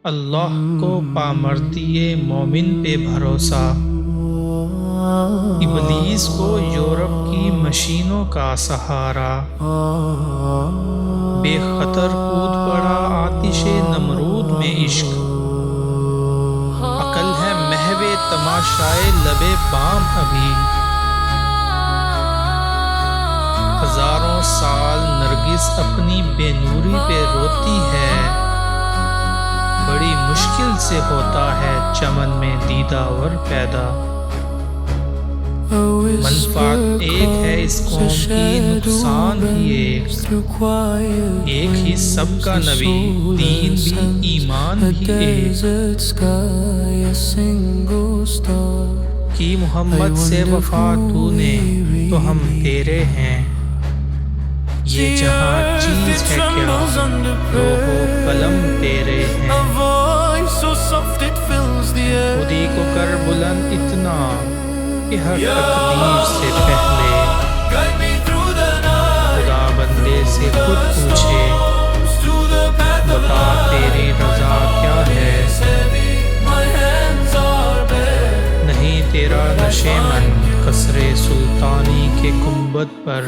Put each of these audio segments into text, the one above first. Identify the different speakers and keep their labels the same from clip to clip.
Speaker 1: اللہ کو پامردی مومن پہ بھروسہ، ابلیس کو یورپ کی مشینوں کا سہارا، بے خطر کود پڑا آتش نمرود میں عشق، عقل ہے محو تماشائے لبے بام ابھی، ہزاروں سال نرگس اپنی بے نوری پہ روتی ہے، بڑی مشکل سے ہوتا ہے چمن میں دیداور پیدا، منفعت ایک ہے اس قوم کی نقصان بھی ایک ہی سب کا نبی، دین بھی ایمان بھی ایک، کی محمد سے وفا تو نے تو ہم تیرے ہیں، یہ جہاں چیز ہے کیا لوح و قلم تیرے ہیں، خودی کو کر بلند اتنا کہ ہر تقدیر سے پہلے خدا بندے سے خود پوچھے، بتا تیری رضا کیا ہے، نہیں تیرا نشیمن قصر سلطانی کے گنبد پر،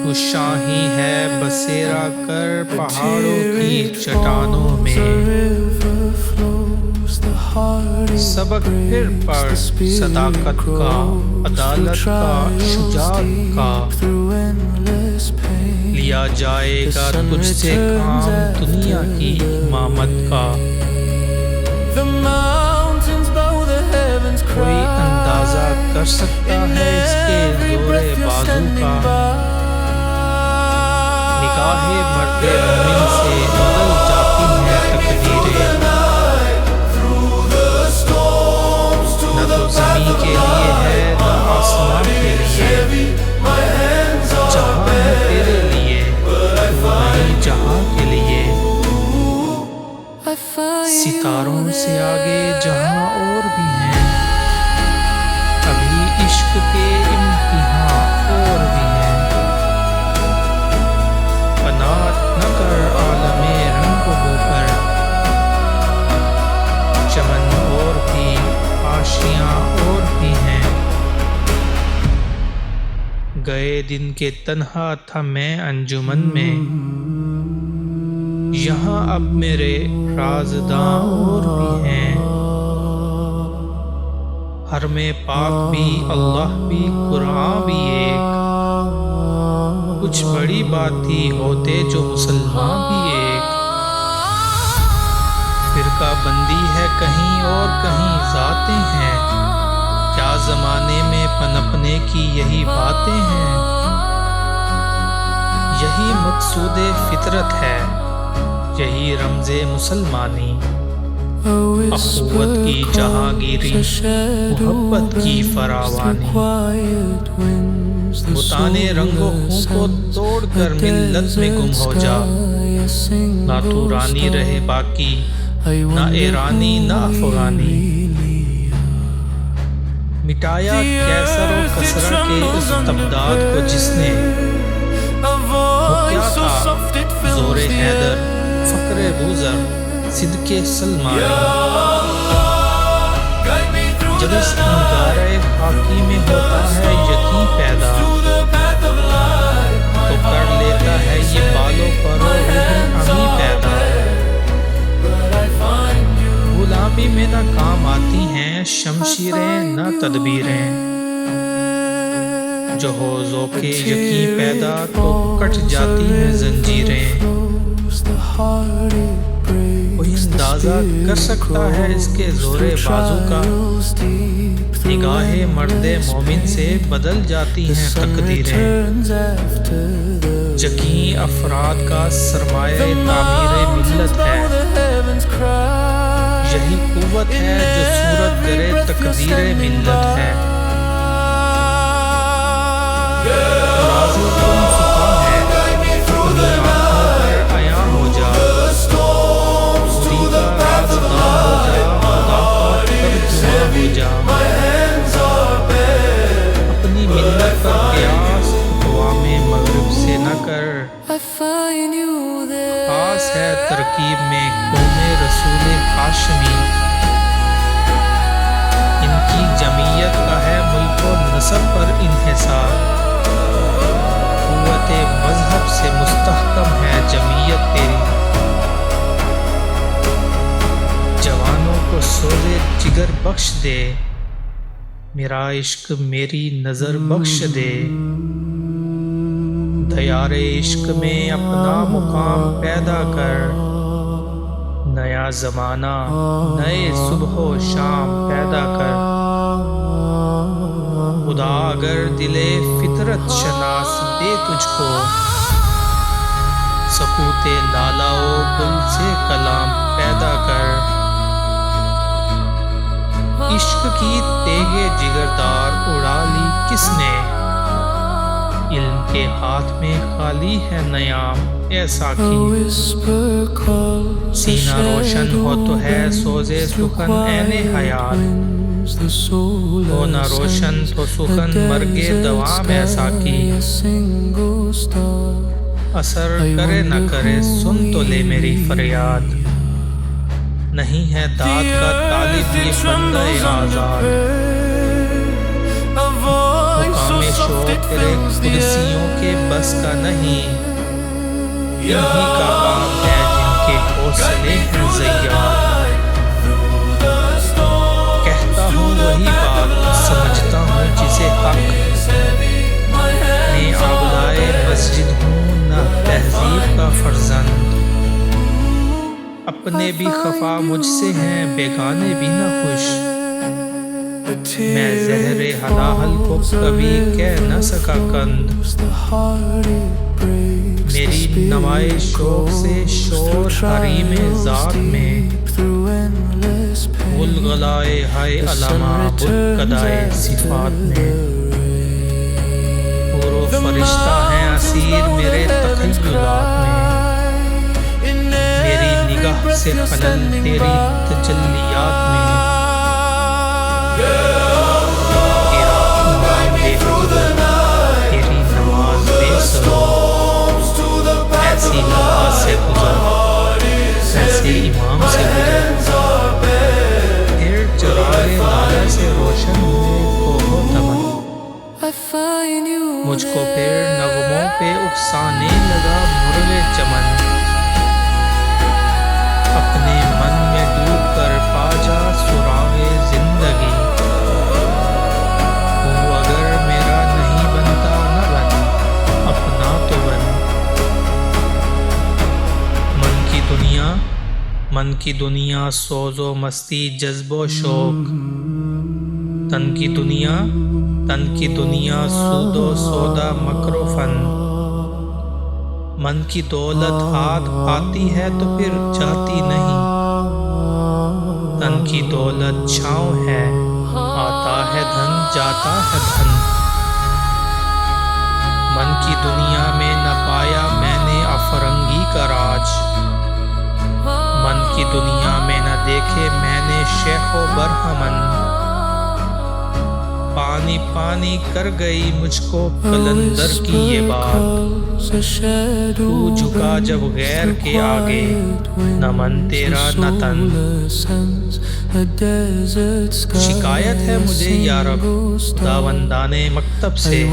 Speaker 1: تو شاہی ہے بسیرا کر پہاڑوں کی چٹانوں میں، سبق پھر پڑھ صداقت کا، عدالت کا، شجاعت کا، لیا جائے گا تجھ سے کام دنیا کی امامت کا، کوئی اندازہ کر سکتا ہے اس کے زور بازو کا، نگاہ مرد مومن سے بدل جاتی ہیں تقدیریں، نہ تو زمین کے لیے ہے نہ آسمان کے لیے، جہاں ہے تیرے لیے وہیں جہاں کے لیے، ستاروں سے آگے جہاں اور بھی ہیں، ابھی عشق کے امتحان اور بھی ہیں، قناعت نہ کر عالم رنگ و بو پر، چمن اور بھی آشیاں اور بھی ہیں، گئے دن کے تنہا تھا میں انجمن میں، یہاں اب میرے رازداں اور بھی ہیں، حرم پاک بھی اللہ بھی قرآن بھی ایک، کچھ بڑی بات تھی ہوتے جو مسلمان بھی ایک، فرقہ بندی ہے کہیں اور کہیں ذاتیں ہیں، کیا زمانے میں پنپنے کی یہی باتیں ہیں، یہی مقصود فطرت ہے، یہی رمز مسلمانی، اخوت کی جہانگیری، محبت کی فراوانی، بتانے رنگ و خون کو توڑ کر ملت میں گم ہو جا، نہ تو رانی رہے باقی نہ ایرانی نہ افغانی، مٹایا کیسر و کسرا کے اس تبداد کو جس نے، وہ کیا تھا زور حیدر فقر بوذر صدق سلمانی، جب اس انگارۂ خاکی میں ہوتا ہے یقین پیدا، تو کر لیتا ہے یہ بالوں پر امی پیدا، غلامی میں نہ کام آتی ہیں شمشیریں نہ تدبیریں، جو ہو ذوق یقین پیدا تو کٹ جاتی ہیں زنجیریں، کوئی اندازہ کر سکتا ہے اس کے زور بازو کا، نگاہ مرد مومن سے بدل جاتی ہیں تقدیریں، یقین افراد کا سرمایہ تعمیر ملت ہے، یہی قوت ہے جو صورت گرے تقدیر ملت ہے، اپنی ملت پر قیاس اقوام مغرب سے نہ کر، خاص ہے ترکیب میں ہاشمی، ان کی جمعیت کا ہے ملک و نسب پر انحصار، قوت مذہب سے مستحکم ہے جمعیت تیری، جوانوں کو سوز جگر بخش دے، میرا عشق میری نظر بخش دے، دیار عشق میں اپنا مقام پیدا کر، نیا زمانہ نئے صبح و شام پیدا کر، خدا اگر دل فطرت شناس دے تجھ کو، سکوت لالا و گل سے کلام پیدا کر، عشق کی تیغ جگردار اڑا لی کس نے، علم کے ہاتھ میں خالی ہے نیام اے ساقی، سینہ روشن ہو تو ہے سوز سخن عین حیات، ہو نہ روشن تو سخن مرگ دوام اے ساقی، اثر کرے نہ کرے سن تو لے میری فریاد، نہیں ہے داد کا طالب یہ بندہ آزاد، مقام شوق تیرے کرسیوں کے بس کا نہیں، انہی کا کام ہے جن کے حوصلے ہیں زیاد، کہتا ہوں وہی بات سمجھتا ہوں جسے حق، میں عابدائے مسجد ہوں نہ تہذیب کا فرزند، اپنے بھی خفا مجھ سے ہیں بیگانے بھی نہ خوش، میں زہر حلاحل کو کبھی کہہ نہ سکا کند، میری نوائے شوق سے شور حریم ذات میں، غلغلائے ہائے علامہ بتقدائے صفات میں، حور و فرشتہ ہیں اسیر میرے تخیلات میں، میری نگاہ سے خلل تیری تجلیات میں، تیرا ایمان بے حدود، تیری نماز بے سرود، ایسی نماز سے گزر، ایسے امام سے گزر، پھر چراغ لالا سے روشن ہوئے کوہ و تمن، مجھ کو پھر نغموں پہ اکسانے لگا مرغ چمن، اپنے من میں ڈوب کر پا جا سراغ زندگی، تو اگر میرا نہیں بنتا نہ بن، اپنا تو بن، من کی دنیا سوز و مستی جذب و شوق، تن کی دنیا سود و سودا مکر و فن، من کی دولت ہاتھ آتی ہے تو پھر جاتی نہیں، تن کی دولت چھاؤں ہے، آتا ہے دھن جاتا ہے دھن، من کی دنیا میں نہ پایا میں نے افرنگی کا راج، من کی دنیا میں نہ دیکھے میں نے شیخ و برہمن، پانی پانی کر گئی مجھ کو قلندر کی یہ بات، تو جھکا جب غیر کے آگے، نہ من تیرا نہ تن، شکایت ہے مجھے یا رب خداوندان مکتب سے،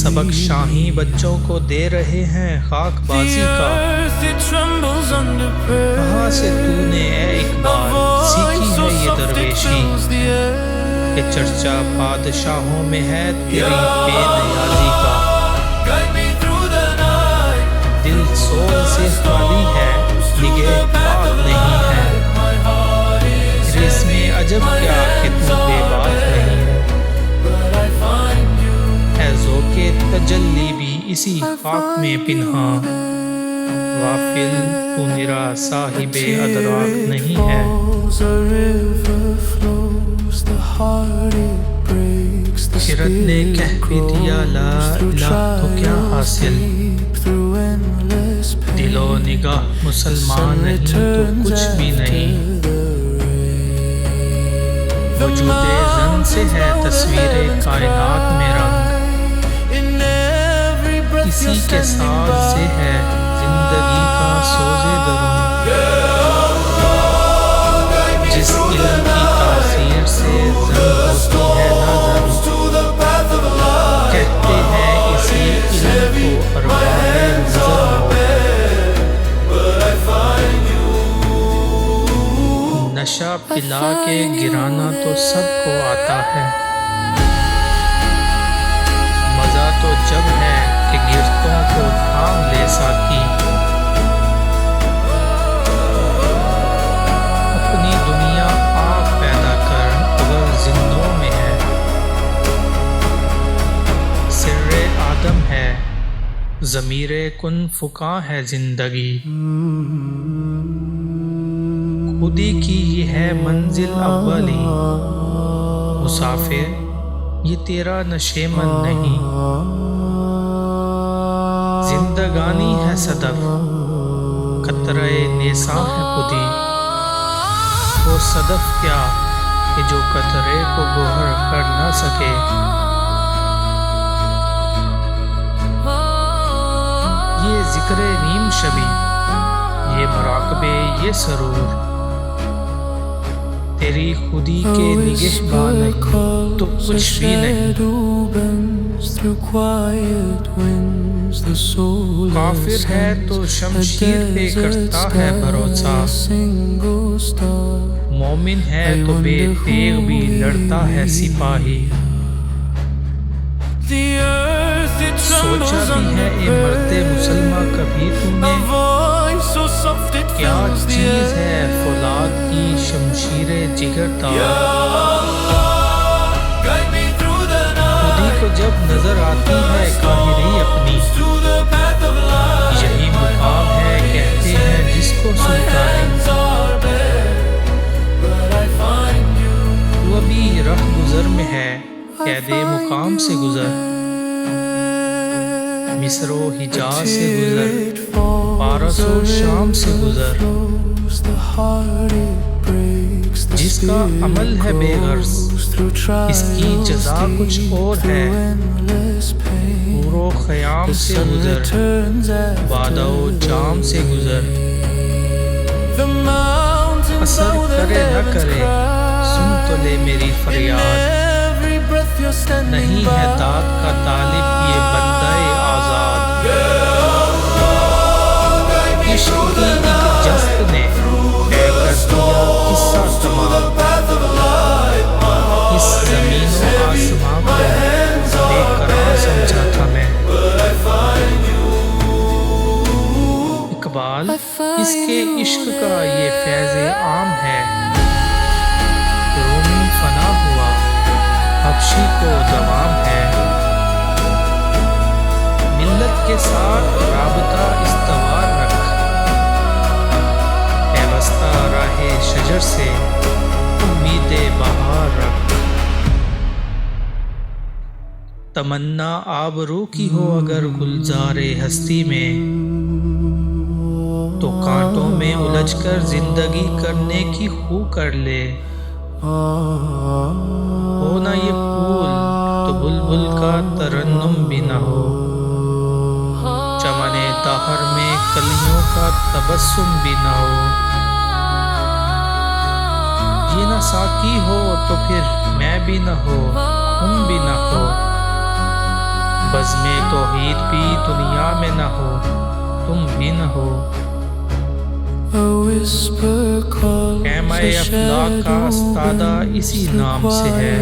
Speaker 1: سبق شاہی بچوں کو دے رہے ہیں خاک بازی کا، کہاں سے تو نے اے اقبال سیکھی ہے یہ درویشی، کہ چرچا بادشاہوں میں ہے تیری بے نیازی کا، دل سول سے خالی ہے نگہ پاک نہیں ہے، پھر اس میں عجب کیا کہ تو بے بات نہیں ہے، ذوق تجلی بھی اسی خاک میں پنہاں، غافل تو نرا صاحب ادراک نہیں ہے، خرد نے کہہ بھی دیا لا الہ تو کیا حاصل، دل و نگاہ مسلمان نہیں تو کچھ بھی نہیں، وجود زن سے ہے تصویر کائنات میں رنگ، اسی کے ساز سے ہے زندگی کا سوز درون، نشہ پلا کے گرانا تو سب کو آتا ہے، مزہ تو جب ہے کہ گرتوں کو تھام لے ساقی۔ اپنی دنیا آپ پیدا کر اگر زندوں میں ہے، سر آدم ہے ضمیر کن فکاں ہے زندگی۔ خودی کی یہ ہے منزل اولی، مسافر یہ تیرا نشیمن نہیں۔ زندگانی ہے صدف قطرہ نیساں ہے خودی، وہ صدف کیا کہ جو قطرے کو گوہر کر نہ سکے۔ یہ ذکر نیم شبی، یہ مراقبے یہ سرور، تیری خودی کے نگہباں نہیں تو کچھ بھی نہیں۔ کافر ہے تو شمشیر پہ کرتا ہے بھروسہ، مومن ہے تو بے تیغ بھی لڑتا ہے سپاہی۔ سوچا بھی ہے اے مرد مسلمہ کبھی تم نے، کیا چیز ہے فولاد کی شمشیر جگر دار۔ خودی کو جب نظر آتی ہے قاہری اپنی، یہی مقام ہے کہتے ہیں جس کو سلطانی۔ تو ابھی رہ گزر میں ہے قید مقام سے گزر، مصر و حجاز سے گزر، پارس و شام سے گزر۔ جس کا عمل ہے بے غرض اس کی جزا کچھ اور ہے، نور و خیام سے گزر، وعدہ و جام سے گزر۔ اثر کرے نہ کرے سن تو لے میری فریاد، نہیں ہے داد کا طالب یہ بندہ آزاد۔ عشق کی ایک جست نے طے کر دیا قصہ تمام، اس زمین و آسمان کو بے قرار سمجھا تھا میں۔ اقبال اس کے عشق کا یہ فیض عام ہے، رومی فنا ہوا حبشی کو دوام ہے۔ ملت کے ساتھ رابطہ استوار رکھ، پیوستہ راہ شجر سے امید بہار رکھ۔ تمنا آبرو کی ہو اگر گلزار ہستی میں، تو کانٹوں میں الجھ کر زندگی کرنے کی خو کر لے۔ ہو نہ یہ پھول تو بلبل کا ترنم بھی نہ ہو، چمن دہر میں کلیوں کا تبسم بھی نہ ہو۔ یہ نہ ساقی ہو تو پھر میں بھی نہ ہو، تم بھی نہ ہو، بزم توحید بھی دنیا میں نہ ہو، تم بھی نہ ہو۔ خیمہ افلاک کا استادہ اسی نام سے ہے،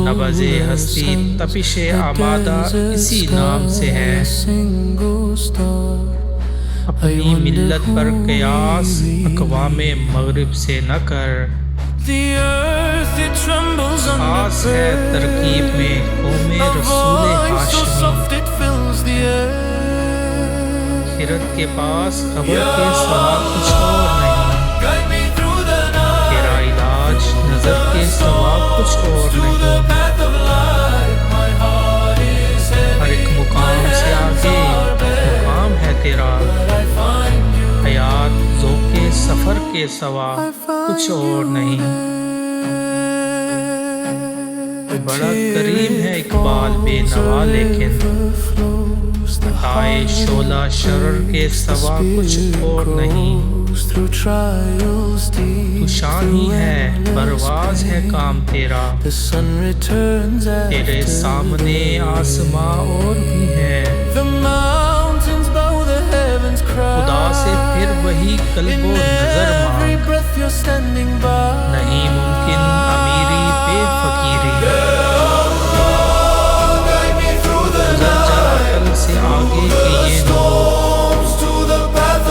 Speaker 1: نبض ہستی تپش آمادہ اسی نام سے ہے۔ اپنی ملت پر قیاس اقوام مغرب سے نہ کر، خاص ہے ترکیب میں قوم رسول ہاشمی۔ خرد کے پاس خبر کے سوا کچھ اور نہیں، تیرا علاج نظر کے سوا کچھ اور نہیں۔ ہر ایک مقام سے آگے مقام ہے تیرا، حیات ذوق سفر کے سوا کچھ اور نہیں۔ بڑا کریم ہے اقبال بے نوا لیکن، عطائے شعلہ شرر کے سوا کچھ اور نہیں۔ تو شان ہی ہے پرواز ہے کام تیرا، تیرے سامنے آسماں اور بھی ہے۔ خدا سے پھر وہی قلب و نظر مانگ، نہیں ممکن امیری بے فقیری، گزر جا عقل سے آگے کہ یہ نور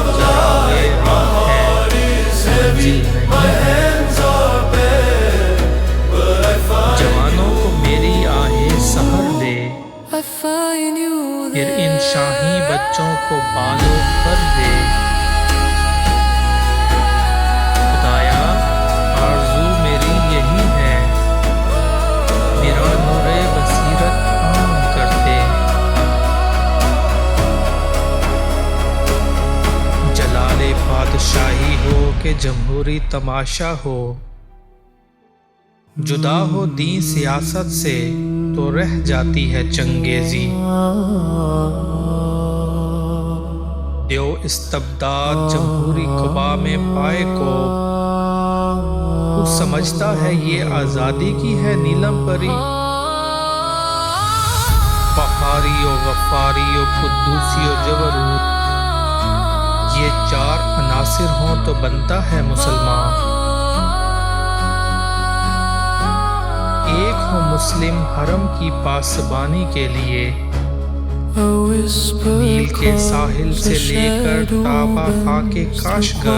Speaker 1: جہاں یہ راہ ہے منزل نہیں ہے۔ جوانوں کو میری آہ سحر دے، پھر ان شاہی بچوں کو بالو پر دے۔ خدایا آرزو میری یہی ہے، میرا نور بصیرت عام کرتے۔ جلال بادشاہی ہو کہ جمہوری تماشا ہو، جدا ہو دین سیاست سے تو رہ جاتی ہے چنگیزی۔ دیو استبداد جمہوری قبا میں پائے کو، تو سمجھتا ہے یہ آزادی کی ہے نیلم پری۔ قہاری و غفاری و قدوسی و جبروت، یہ چار عناصر ہوں تو بنتا ہے مسلمان۔ ایک ہو مسلم حرم کی پاسبانی کے لیے، نیل کے ساحل سے لے کر تابا خاک کاشگر۔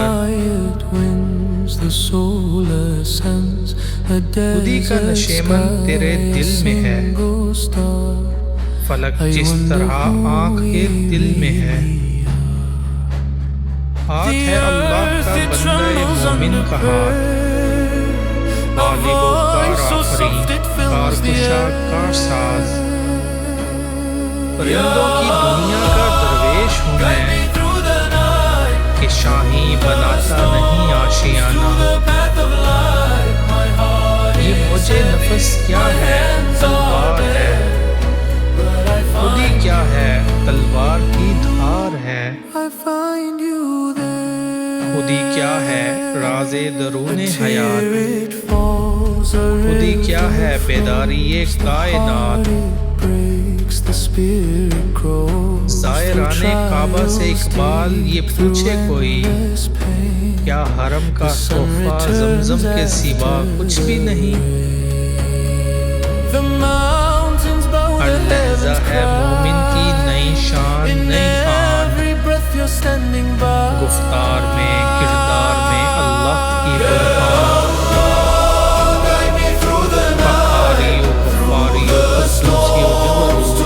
Speaker 1: خودی کا نشیمن تیرے دل میں ہے، فلک جس طرح آنکھ کے دل میں ہے۔ ہاتھ ہے اللہ کا بندہ مومن کا ہاتھ، غالب و کار آفرین، کارکشا کارساز۔ پرندوں کی دنیا کا درویش ہوں میں، کہ شاہی بناتا نہیں آشیانہ۔ یہ مجھے نفس کیا ہے تلوار ہے، خودی کیا ہے تلوار کی دھار ہے۔ خودی کیا ہے راز درون حیات، خودی کیا ہے بیداری کائنات۔ زائران کعبہ سے اقبال یہ پوچھے کوئی، کیا حرم کا تحفہ زمزم کے سوا کچھ بھی نہیں؟ ہر لحظہ ہے مومن کی نئی شان نئی آن، گفتار میں کردار میں اللہ کی برہان۔ بخاری و غفاری و قدوسی و جبروت،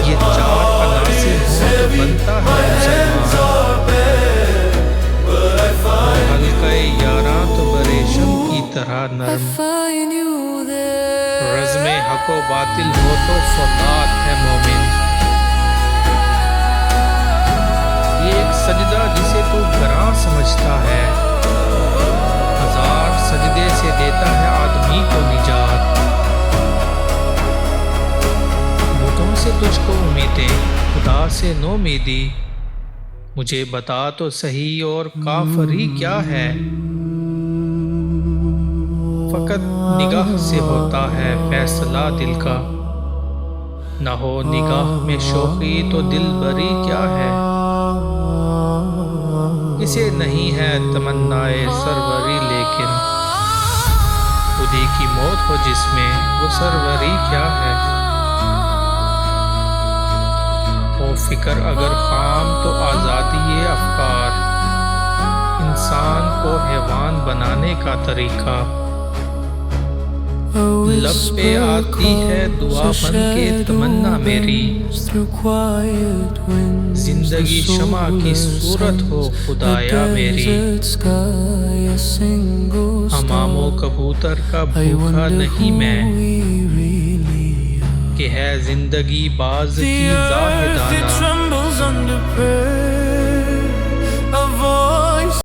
Speaker 1: یہ چار عناصر ہوں تو بنتا ہے مسلمان۔ حلقہ یاراں تو بریشم کی طرح نرم، رزم حق و باطل ہو تو فولاد ہے مومن۔ یہ ایک سجدہ جسے تو گراں سمجھتا ہے، ہزار سجدے سے دیتا ہے آدمی کو نجات۔ بتوں سے تجھ کو امیدیں، خدا سے نومیدی، مجھے بتا تو صحیح اور کافری کیا ہے۔ فقط نگاہ سے ہوتا ہے فیصلہ دل کا، نہ ہو نگاہ میں شوخی تو دل بری کیا ہے۔ اسے نہیں ہے تمنائے سروری لیکن، خودی کی موت ہو جس میں وہ سروری کیا ہے۔ ہو فکر اگر خام تو آزادی افکار، انسان کو حیوان بنانے کا طریقہ۔ لب پہ آتی ہے دعا بن کے تمنا میری، زندگی شمع کی صورت ہو خدایا میری۔ حمام و کبوتر کا بھوکا نہیں میں، کہ ہے زندگی باز کی زاہدانہ۔